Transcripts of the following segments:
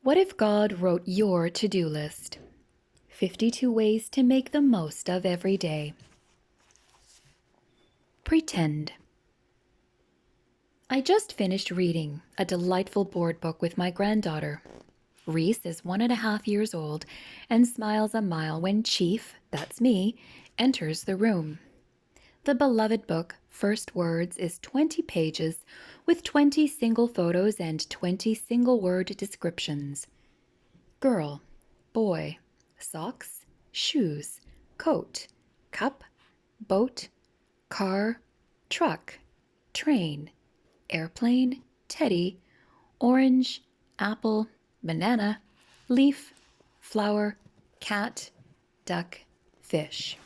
What if God wrote your to-do list? 52 ways to make the most of every day. Pretend. I just finished reading a delightful board book with my granddaughter. Reese is 1.5 years old and smiles a mile when Chief, that's me, enters the room. The beloved book, First Words, is 20 pages with 20 single photos and 20 single-word descriptions. Girl, boy, socks, shoes, coat, cup, boat, car, truck, train, airplane, teddy, orange, apple, banana, leaf, flower, cat, duck, fish.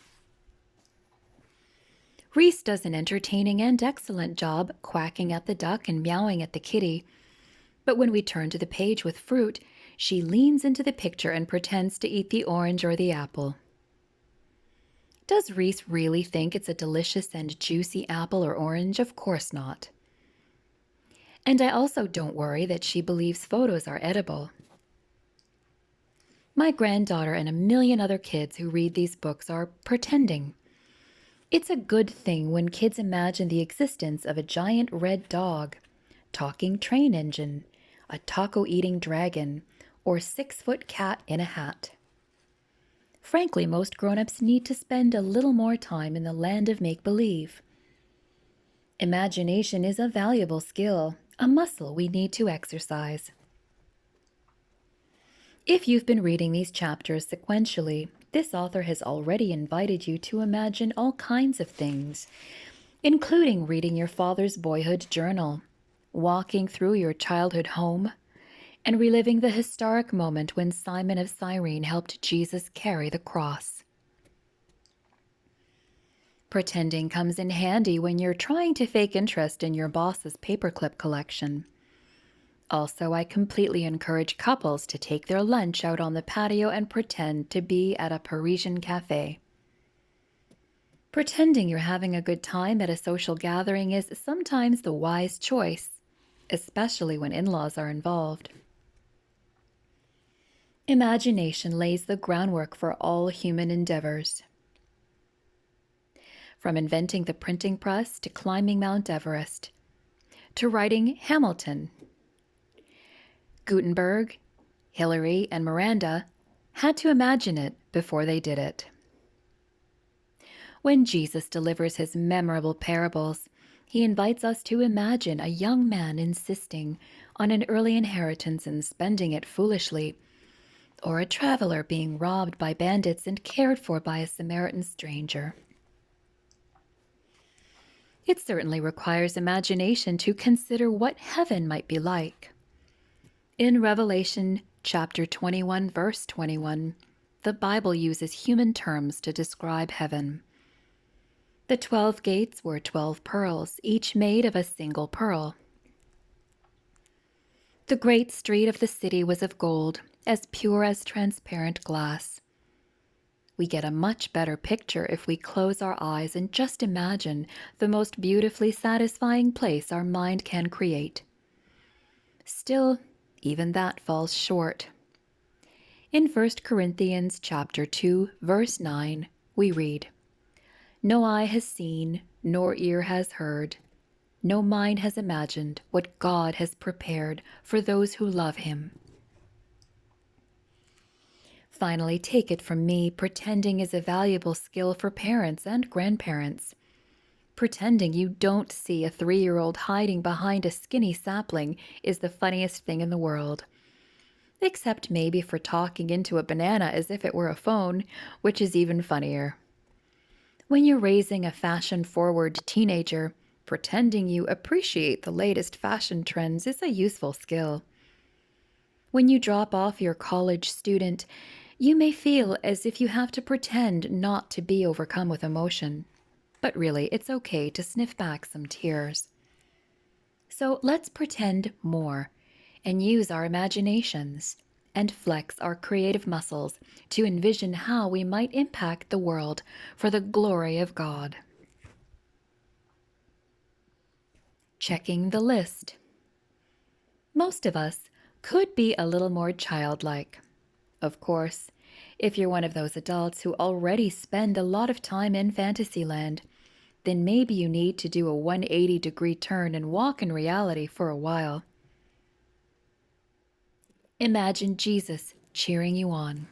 Reese does an entertaining and excellent job quacking at the duck and meowing at the kitty. But when we turn to the page with fruit, she leans into the picture and pretends to eat the orange or the apple. Does Reese really think it's a delicious and juicy apple or orange? Of course not. And I also don't worry that she believes photos are edible. My granddaughter and a million other kids who read these books are pretending. It's a good thing when kids imagine the existence of a giant red dog, talking train engine, a taco-eating dragon, or 6-foot cat in a hat. Frankly, most grown-ups need to spend a little more time in the land of make-believe. Imagination is a valuable skill, a muscle we need to exercise. If you've been reading these chapters sequentially, this author has already invited you to imagine all kinds of things, including reading your father's boyhood journal, walking through your childhood home, and reliving the historic moment when Simon of Cyrene helped Jesus carry the cross. Pretending comes in handy when you're trying to fake interest in your boss's paperclip collection. Also, I completely encourage couples to take their lunch out on the patio and pretend to be at a Parisian cafe. Pretending you're having a good time at a social gathering is sometimes the wise choice, especially when in-laws are involved. Imagination lays the groundwork for all human endeavors. From inventing the printing press to climbing Mount Everest, to writing Hamilton. Gutenberg, Hillary, and Miranda had to imagine it before they did it. When Jesus delivers his memorable parables, he invites us to imagine a young man insisting on an early inheritance and spending it foolishly, or a traveler being robbed by bandits and cared for by a Samaritan stranger. It certainly requires imagination to consider what heaven might be like. In Revelation chapter 21, verse 21, the Bible uses human terms to describe heaven. The 12 gates were 12 pearls, each made of a single pearl. The great street of the city was of gold, as pure as transparent glass. We get a much better picture if we close our eyes and just imagine the most beautifully satisfying place our mind can create. Still, even that falls short. In 1 Corinthians chapter 2, verse 9, we read, "No eye has seen, nor ear has heard, no mind has imagined what God has prepared for those who love him." Finally, take it from me, pretending is a valuable skill for parents and grandparents. Pretending you don't see a 3-year-old hiding behind a skinny sapling is the funniest thing in the world. Except maybe for talking into a banana as if it were a phone, which is even funnier. When you're raising a fashion-forward teenager, pretending you appreciate the latest fashion trends is a useful skill. When you drop off your college student, you may feel as if you have to pretend not to be overcome with emotion. But really, it's okay to sniff back some tears. So let's pretend more and use our imaginations and flex our creative muscles to envision how we might impact the world for the glory of God. Checking the list. Most of us could be a little more childlike. Of course, if you're one of those adults who already spend a lot of time in Fantasyland, then maybe you need to do a 180-degree turn and walk in reality for a while. Imagine Jesus cheering you on.